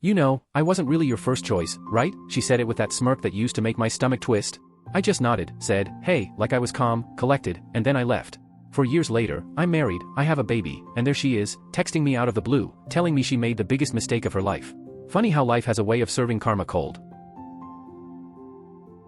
"You know, I wasn't really your first choice, right?" She said it with that smirk that used to make my stomach twist. I just nodded, said, "Hey," like I was calm, collected, and then I left. 4 years later, I'm married, I have a baby, and there she is, texting me out of the blue, telling me she made the biggest mistake of her life. Funny how life has a way of serving karma cold.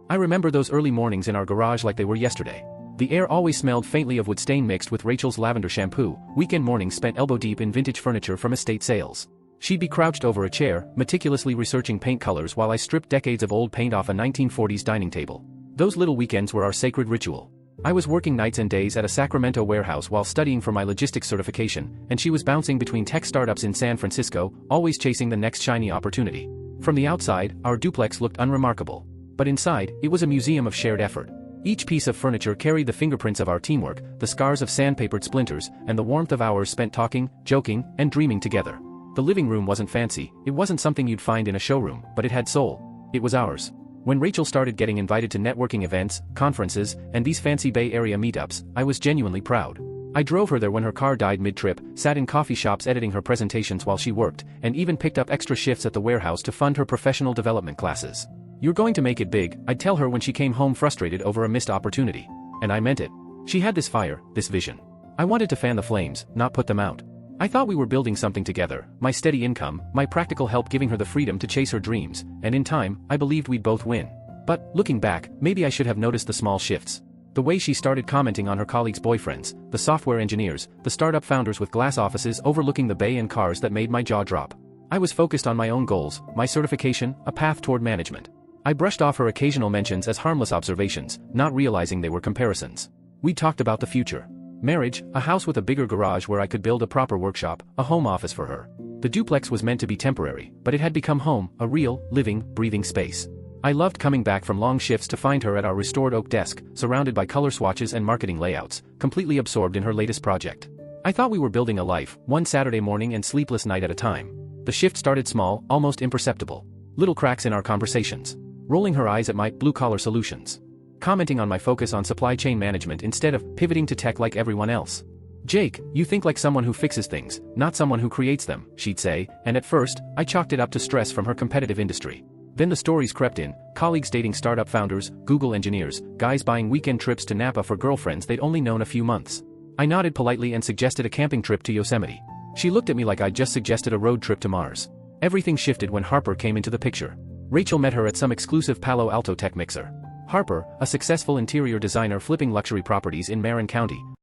I remember those early mornings in our garage like they were yesterday. The air always smelled faintly of wood stain mixed with Rachel's lavender shampoo. Weekend mornings spent elbow-deep in vintage furniture from estate sales. She'd be crouched over a chair, meticulously researching paint colors while I stripped decades of old paint off a 1940s dining table. Those little weekends were our sacred ritual. I was working nights and days at a Sacramento warehouse while studying for my logistics certification, and she was bouncing between tech startups in San Francisco, always chasing the next shiny opportunity. From the outside, our duplex looked unremarkable. But inside, it was a museum of shared effort. Each piece of furniture carried the fingerprints of our teamwork, the scars of sandpapered splinters, and the warmth of hours spent talking, joking, and dreaming together. The living room wasn't fancy, it wasn't something you'd find in a showroom, but it had soul. It was ours. When Rachel started getting invited to networking events, conferences, and these fancy Bay Area meetups, I was genuinely proud. I drove her there when her car died mid-trip, sat in coffee shops editing her presentations while she worked, and even picked up extra shifts at the warehouse to fund her professional development classes. "You're going to make it big," I'd tell her when she came home frustrated over a missed opportunity. And I meant it. She had this fire, this vision. I wanted to fan the flames, not put them out. I thought we were building something together, my steady income, my practical help giving her the freedom to chase her dreams, and in time, I believed we'd both win. But, looking back, maybe I should have noticed the small shifts. The way she started commenting on her colleagues' boyfriends, the software engineers, the startup founders with glass offices overlooking the bay and cars that made my jaw drop. I was focused on my own goals, my certification, a path toward management. I brushed off her occasional mentions as harmless observations, not realizing they were comparisons. We talked about the future. Marriage, a house with a bigger garage where I could build a proper workshop, a home office for her. The duplex was meant to be temporary, but it had become home, a real, living, breathing space. I loved coming back from long shifts to find her at our restored oak desk, surrounded by color swatches and marketing layouts, completely absorbed in her latest project. I thought we were building a life, one Saturday morning and sleepless night at a time. The shift started small, almost imperceptible. Little cracks in our conversations. Rolling her eyes at my blue-collar solutions. Commenting on my focus on supply chain management instead of pivoting to tech like everyone else. "Jake, you think like someone who fixes things, not someone who creates them," she'd say, and at first, I chalked it up to stress from her competitive industry. Then the stories crept in, colleagues dating startup founders, Google engineers, guys buying weekend trips to Napa for girlfriends they'd only known a few months. I nodded politely and suggested a camping trip to Yosemite. She looked at me like I'd just suggested a road trip to Mars. Everything shifted when Harper came into the picture. Rachel met her at some exclusive Palo Alto tech mixer. Harper, a successful interior designer flipping luxury properties in Marin County,